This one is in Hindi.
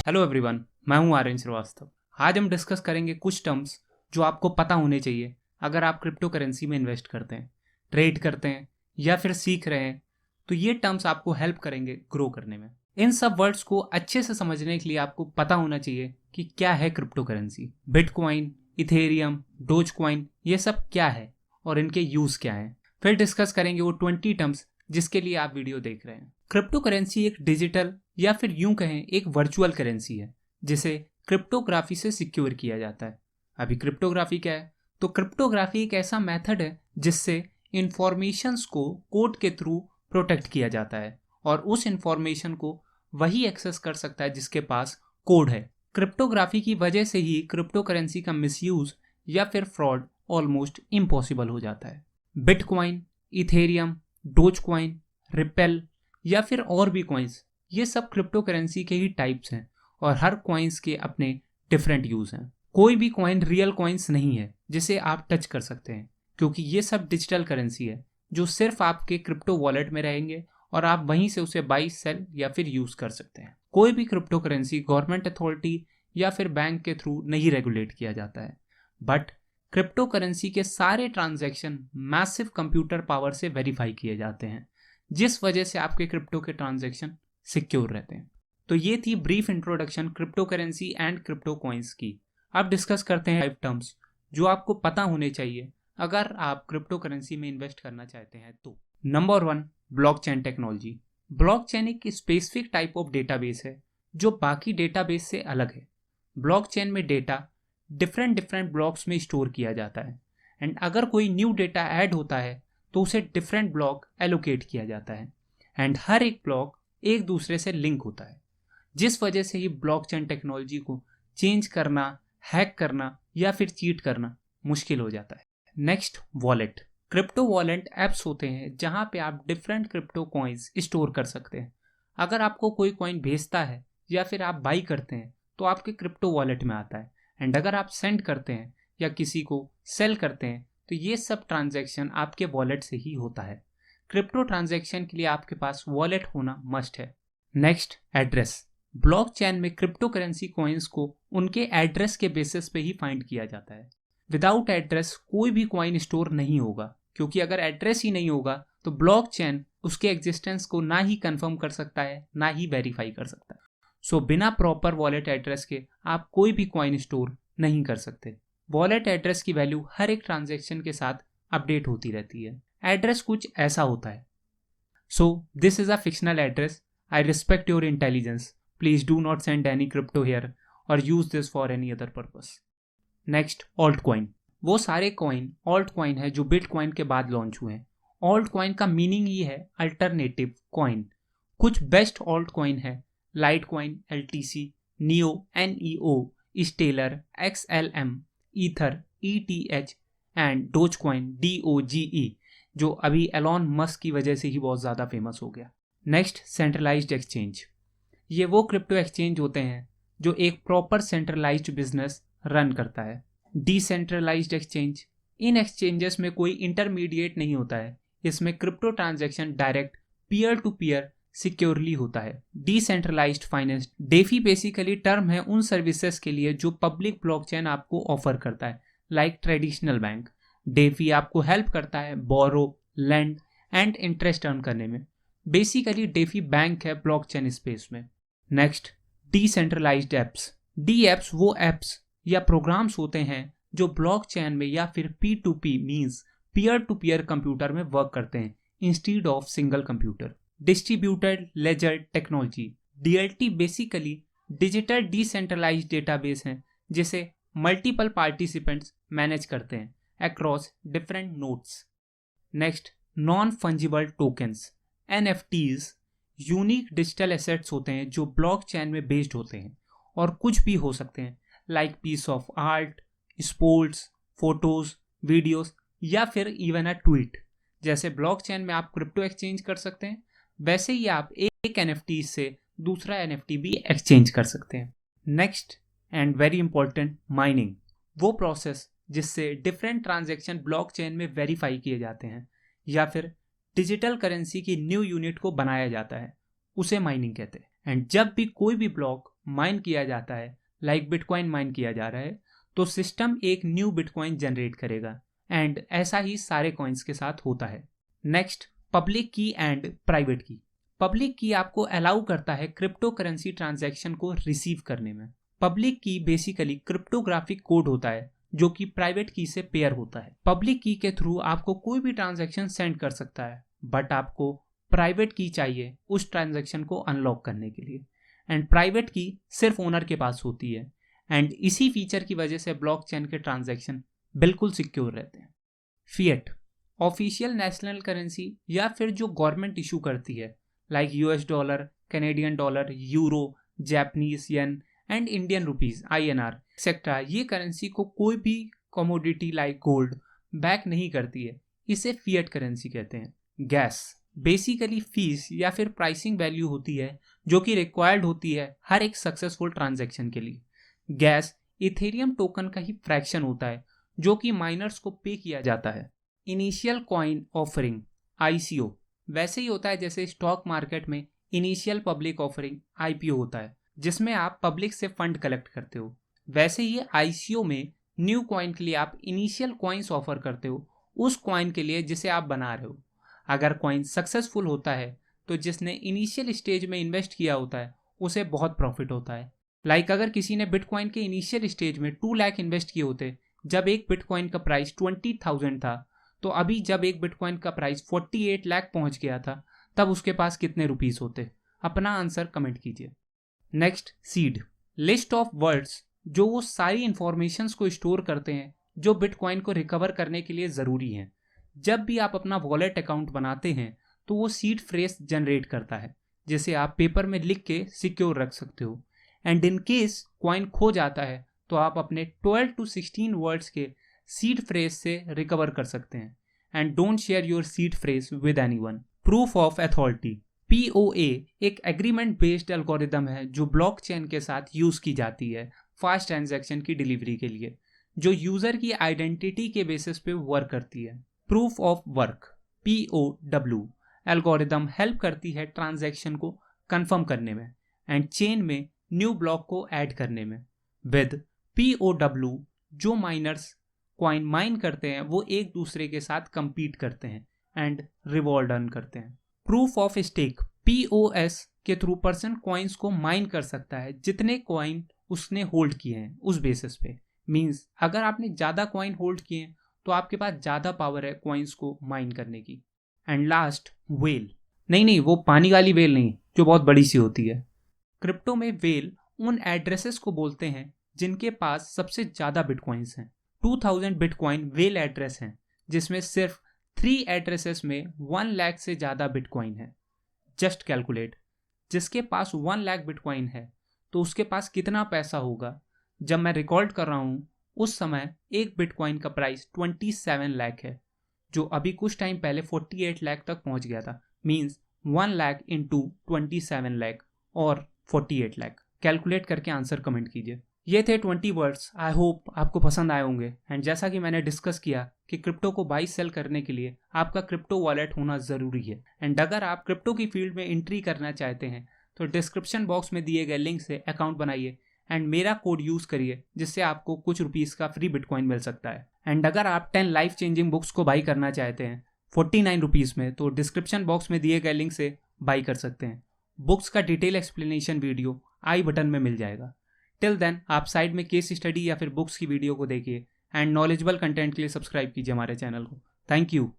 हेलो एवरीवन, मैं हूं आर्यन श्रीवास्तव। आज हम डिस्कस करेंगे कुछ टर्म्स जो आपको पता होने चाहिए अगर आप क्रिप्टो करेंसी में इन्वेस्ट करते हैं, ट्रेड करते हैं या फिर सीख रहे हैं। तो ये टर्म्स आपको हेल्प करेंगे ग्रो करने में। इन सब वर्ड्स को अच्छे से समझने के लिए आपको पता होना चाहिए कि क्या है crypto currency, bitcoin, Ethereum, Dogecoin, ये सब क्या है और इनके यूज क्या है। फिर डिस्कस करेंगे वो 20 टर्म्स जिसके लिए आप वीडियो देख रहे हैं। क्रिप्टो करेंसी एक डिजिटल या फिर यूं कहें एक वर्चुअल करेंसी है जिसे क्रिप्टोग्राफी से सिक्योर किया जाता है। अभी क्रिप्टोग्राफी क्या है? तो क्रिप्टोग्राफी एक ऐसा मेथड है जिससे इंफॉर्मेशंस को कोड के थ्रू प्रोटेक्ट किया जाता है और उस इंफॉर्मेशन को वही एक्सेस कर सकता है जिसके पास कोड है। क्रिप्टोग्राफी की वजह से ही क्रिप्टो करेंसी का मिसयूज या फिर फ्रॉड ऑलमोस्ट इम्पॉसिबल हो जाता है। बिटकॉइन, इथेरियम, डोजकॉइन, रिपेल या फिर और भी कॉइन्स, ये सब क्रिप्टो करेंसी के ही टाइप्स हैं और हर कॉइन्स के अपने डिफरेंट यूज हैं। कोई भी कॉइन रियल कॉइन्स नहीं है जिसे आप टच कर सकते हैं, क्योंकि ये सब डिजिटल करेंसी है जो सिर्फ आपके क्रिप्टो वॉलेट में रहेंगे और आप वहीं से उसे बाई, सेल या फिर यूज कर सकते हैं। कोई भी क्रिप्टो करेंसी गवर्नमेंट अथॉरिटी या फिर बैंक के थ्रू नहीं रेगुलेट किया जाता है, बट क्रिप्टो करेंसी के सारे ट्रांजैक्शन मैसिव कंप्यूटर पावर से वेरीफाई किए जाते हैं, जिस वजह से आपके क्रिप्टो के ट्रांजैक्शन सिक्योर रहते हैं। तो ये थी brief introduction crypto currency and crypto coins की। अब डिस्कस करते हैं 5 टर्म्स जो आपको पता होने चाहिए अगर आप क्रिप्टो करेंसी में इन्वेस्ट करना चाहते हैं। तो नंबर 1, ब्लॉकचेन टेक्नोलॉजी। ब्लॉकचेन एक स्पेसिफिक टाइप ऑफ डेटाबेस है जो बाकी डेटाबेस से अलग है। ब्लॉकचेन में डेटा डिफरेंट ब्लॉक्स में स्टोर किया जाता है एंड अगर कोई न्यू डेटा ऐड होता है तो उसे डिफरेंट ब्लॉक एलोकेट किया जाता है एंड हर एक ब्लॉक एक दूसरे से लिंक होता है, जिस वजह से ही ब्लॉकचेन टेक्नोलॉजी को चेंज करना, हैक करना या फिर चीट करना मुश्किल हो जाता है। Next, wallet. Crypto wallet apps होते हैं जहां पे आप डिफरेंट क्रिप्टो कॉइन्स स्टोर कर सकते हैं। अगर आपको कोई कॉइन भेजता है या फिर आप बाई करते हैं तो आपके क्रिप्टो वॉलेट में आता है एंड अगर आप सेंड करते हैं या किसी को सेल करते हैं तो ये सब ट्रांजैक्शन आपके वॉलेट से ही होता है। क्रिप्टो ट्रांजैक्शन के लिए आपके पास वॉलेट होना मस्ट है। Next, address. ब्लॉकचेन में क्रिप्टो करेंसी कॉइन्स को उनके एड्रेस के बेसिस पे ही फाइंड किया जाता है। विदाउट एड्रेस कोई भी कॉइन स्टोर नहीं होगा, क्योंकि अगर एड्रेस ही नहीं होगा तो ब्लॉकचेन उसके एग्जिस्टेंस को ना ही कंफर्म कर सकता है ना ही वेरीफाई कर सकता है। सो बिना प्रॉपर वॉलेट एड्रेस के आप कोई भी कॉइन स्टोर नहीं कर सकते। वॉलेट एड्रेस की वैल्यू हर एक ट्रांजैक्शन के साथ अपडेट होती रहती है। एड्रेस कुछ ऐसा होता है, so this is a fictional address, I respect your intelligence, please do not send any crypto here और use this for any other purpose. Next, alt coin. वो सारे कॉइन ऑल्ट कॉइन है जो बिटकॉइन के बाद लॉन्च हुए हैं। ऑल्ट कॉइन का मीनिंग ही है अल्टरनेटिव कॉइन। कुछ बेस्ट ऑल्ट कॉइन है light coin, LTC, Neo, NEO, Stellar, XLM, Ether, ETH and Dogecoin, DOGE, जो अभी एलॉन मस्क की वजह से ही बहुत ज़्यादा फेमस हो गया। Next, centralised exchange. ये वो क्रिप्टो एक्सचेंज होते हैं जो एक प्रॉपर सेंट्रलाइज्ड बिजनेस रन करता है। डिसेंट्रलाइज्ड एक्सचेंज, इन एक्सचेंजेस में कोई इंटरमीडिएट नहीं होता है। इसमें crypto transaction direct peer to peer securely होता है। Decentralised finance, DeFi basically term है उन सर्विसेज के लिए जो पब्लिक ब्लॉकचेन आपको ऑफर करता है, लाइक ट्रेडिशनल बैंक। डेफी आपको हेल्प करता है borrow, lend and interest earn करने में। बेसिकली डेफी बैंक है ब्लॉकचेन स्पेस में। Next, decentralised apps. D apps वो एप्स या प्रोग्राम्स होते हैं जो ब्लॉकचेन में या फिर P2P means peer to peer computer में वर्क करते हैं instead of single computer. Distributed ledger technology, DLT basically digital decentralised database हैं जिसे मल्टीपल पार्टिसिपेंट्स मैनेज करते हैं across different nodes. Next, non fungible tokens, NFTs, unique digital assets होते हैं जो ब्लॉकचेन में बेस्ड होते हैं और कुछ भी हो सकते हैं, like piece of art, sports, photos, videos या फिर इवन अ ट्वीट। जैसे ब्लॉकचेन में आप क्रिप्टो एक्सचेंज कर सकते हैं, वैसे ही आप एक NFT से दूसरा NFT भी एक्सचेंज कर सकते हैं। Next and very important, mining. वो प्रोसेस जिससे डिफरेंट ट्रांजैक्शन ब्लॉकचेन में वेरीफाई किए जाते हैं या फिर डिजिटल करेंसी की न्यू यूनिट को बनाया जाता है, उसे माइनिंग कहते हैं। एंड जब भी कोई भी ब्लॉक माइन किया जाता है, लाइक बिटकॉइन माइन किया जा रहा है, तो सिस्टम एक न्यू बिटकॉइन जनरेट करेगा एंड ऐसा ही सारे कॉइन्स के साथ होता है। नेक्स्ट, पब्लिक की एंड प्राइवेट की। पब्लिक की आपको अलाउ करता है क्रिप्टो करेंसी ट्रांजैक्शन को रिसीव करने में। पब्लिक की बेसिकली क्रिप्टोग्राफिक कोड होता है जो कि प्राइवेट की से पेयर होता है। पब्लिक की के थ्रू आपको कोई भी ट्रांजैक्शन सेंड कर सकता है, बट आपको प्राइवेट की चाहिए उस ट्रांजैक्शन को अनलॉक करने के लिए, एंड प्राइवेट की सिर्फ ओनर के पास होती है, एंड इसी फीचर की वजह से ब्लॉकचेन के ट्रांजैक्शन बिल्कुल सिक्योर रहते हैं। फिएट, ऑफिशियल नेशनल करेंसी या फिर जो गवर्नमेंट इशू करती है, like US dollar, Canadian dollar, euro, Japanese yen and Indian rupees INR etcetera, ये करेंसी को कोई भी कमोडिटी लाइक गोल्ड बैक नहीं करती है, इसे फिएट करेंसी कहते हैं। गैस, बेसिकली फीस या फिर प्राइसिंग वैल्यू होती है जो कि रिक्वायर्ड होती है हर एक सक्सेसफुल ट्रांजैक्शन के लिए। गैस इथेरियम टोकन का ही फ्रैक्शन होता है जो कि माइनर्स को पे किया जाता है। इनिशियल कॉइन ऑफरिंग ICO वैसे ही होता है जैसे स्टॉक मार्केट में इनिशियल पब्लिक ऑफरिंग IPO होता है, जिसमें आप पब्लिक से फंड कलेक्ट करते हो। वैसे ही ICO में न्यू कॉइन के लिए आप इनिशियल कॉइन्स ऑफर करते हो उस कॉइन के लिए जिसे आप बना रहे हो। अगर कॉइन सक्सेसफुल होता है तो जिसने इनिशियल स्टेज में इन्वेस्ट किया होता है उसे बहुत प्रॉफिट होता है। लाइक अगर किसी ने बिटकॉइन के इनिशियल स्टेज में 2 लाख इन्वेस्ट किए होते जब एक बिटकॉइन का प्राइस 20,000 था, तो अभी जब एक बिटकॉइन का प्राइस 48 लाख पहुंच गया था तब उसके पास कितने रुपीस होते? अपना आंसर कमेंट कीजिए। Next, seed, list of words जो वो सारी इंफॉर्मेशंस को स्टोर करते हैं जो बिटकॉइन को रिकवर करने के लिए ज़रूरी हैं। जब भी आप अपना वॉलेट अकाउंट बनाते हैं तो वो सीड फ्रेज जनरेट करता है जिसे आप पेपर में लिख के सिक्योर रख सकते हो, एंड इन केस कॉइन खो जाता है तो आप अपने 12 to 16 वर्ड्स के सीड फ्रेज से रिकवर कर सकते हैं। And don't share your seed phrase with anyone. Proof of authority POA एक एग्रीमेंट बेस्ड एल्गोरिदम है जो ब्लॉकचेन के साथ यूज की जाती है फास्ट ट्रांजैक्शन की डिलीवरी के लिए, जो यूजर की आइडेंटिटी के बेसिस पे वर्क करती है। Proof of work POW algorithm help करती है ट्रांजैक्शन को कंफर्म करने में एंड चेन में न्यू ब्लॉक को ऐड करने में। विद POW जो माइनर्स कॉइन माइन करते हैं वो एक दूसरे के साथ compete करते हैं एंड रिवॉर्ड अर्न करते हैं। प्रूफ ऑफ स्टेक POS के थ्रू पर्सन कॉइन्स को माइन कर सकता है जितने कॉइन उसने होल्ड किए हैं उस बेसिस पे। मींस अगर आपने ज़्यादा कॉइन होल्ड किए हैं तो आपके पास ज़्यादा पावर है कॉइन्स को माइन करने की। एंड लास्ट, वेल, नहीं वो पानी वाली वेल नहीं जो बहुत बड़ी सी होती है। क्रिप्टो में वेल उन एड्रेसेस को बोलते हैं जिनके पास सबसे ज़्यादा बिटकॉइंस हैं। 2000 बिटकॉइन वेल एड्रेस हैं जिसमें सिर्फ 3 एड्रेसेस में 1 लाख से ज़्यादा बिटकॉइन है। जस्ट कैलकुलेट, जिसके पास 1 लाख बिटकॉइन है तो उसके पास कितना पैसा होगा। जब मैं रिकॉर्ड कर रहा हूँ उस समय एक बिटकॉइन का प्राइस 27 लाख है, जो अभी कुछ टाइम पहले 48 लाख तक पहुँच गया था। मीन्स 1 लाख इंटू 27 लाख और 48 लाख। कैलकुलेट करके आंसर कमेंट कीजिए। ये थे 20 वर्ड्स। आई होप आपको पसंद आए होंगे। एंड जैसा कि मैंने डिस्कस किया कि क्रिप्टो को बाई सेल करने के लिए आपका क्रिप्टो वॉलेट होना ज़रूरी है। एंड अगर आप क्रिप्टो की फील्ड में एंट्री करना चाहते हैं तो डिस्क्रिप्शन बॉक्स में दिए गए लिंक से अकाउंट बनाइए एंड मेरा कोड यूज़ करिए जिससे आपको कुछ रुपीज़ का फ्री बिटकॉइन मिल सकता है। एंड अगर आप 10 लाइफ चेंजिंग बुक्स को बाई करना चाहते हैं 49 रुपीज़ में, तो डिस्क्रिप्शन बॉक्स में दिए गए लिंक से बाई कर सकते हैं। बुक्स का डिटेल एक्सप्लेनेशन वीडियो आई बटन में मिल जाएगा। टिल देन आप साइड में केस स्टडी या फिर बुक्स की वीडियो को देखिए एंड नॉलेजेबल कंटेंट के लिए सब्सक्राइब कीजिए हमारे चैनल को। Thank you.